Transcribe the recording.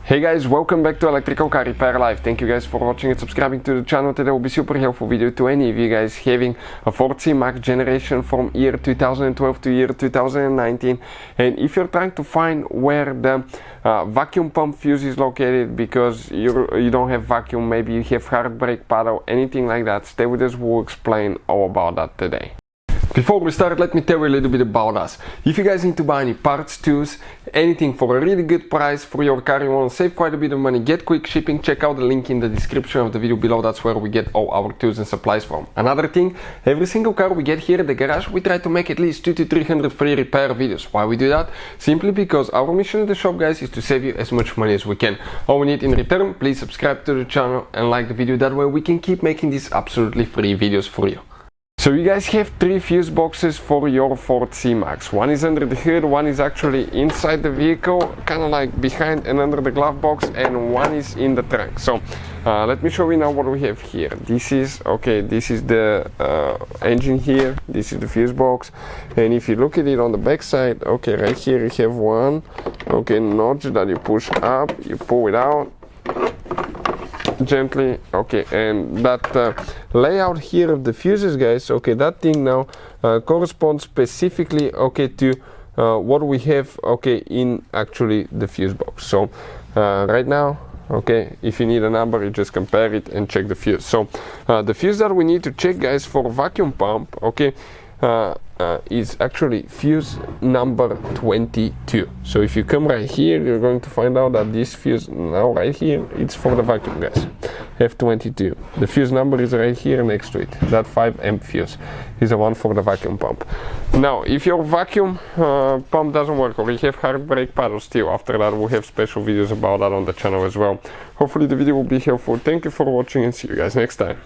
Hey guys, welcome back to Electrical Car Repair Live. Thank you guys for watching and subscribing to the channel. Today will be super helpful video to any of you guys having a Ford C-Max generation from year 2012 to year 2019, and if you're trying to find where the vacuum pump fuse is located because you don't have vacuum, maybe you have hard brake paddle, anything like that, stay with us, we'll explain all about that today. Before we start, let me tell you a little bit about us. If you guys need to buy any parts, tools, anything for a really good price for your car, you want to save quite a bit of money, get quick shipping, check out the link in the description of the video below. That's where we get all our tools and supplies from. Another thing, every single car we get here at the garage, we try to make at least 200 to 300 free repair videos. Why we do that? Simply because our mission at the shop, guys, is to save you as much money as we can. All we need in return, please subscribe to the channel and like the video. That way we can keep making these absolutely free videos for you. So you guys have three fuse boxes for your Ford C-Max. One is under the hood, one is actually inside the vehicle, kind of like behind and under the glove box, and one is in the trunk. So let me show you now what we have here. This is the engine here, this is the fuse box, and if you look at it on the back side, okay, right here you have one notch that you push up, you pull it out gently, okay, and that layout here of the fuses, guys, okay, that thing now corresponds specifically, okay, to what we have, okay, in actually the fuse box. So right now, okay, if you need a number, you just compare it and check the fuse. So the fuse that we need to check, guys, for vacuum pump, okay, is actually fuse number 22. So if you come right here, you're going to find out that this fuse now right here, it's for the vacuum, guys, F22. The fuse number is right here next to it. That 5 amp fuse is the one for the vacuum pump. Now if your vacuum pump doesn't work, or you have hard brake paddle still, after that we'll have special videos about that on the channel as well. Hopefully the video will be helpful. Thank you for watching and see you guys next time.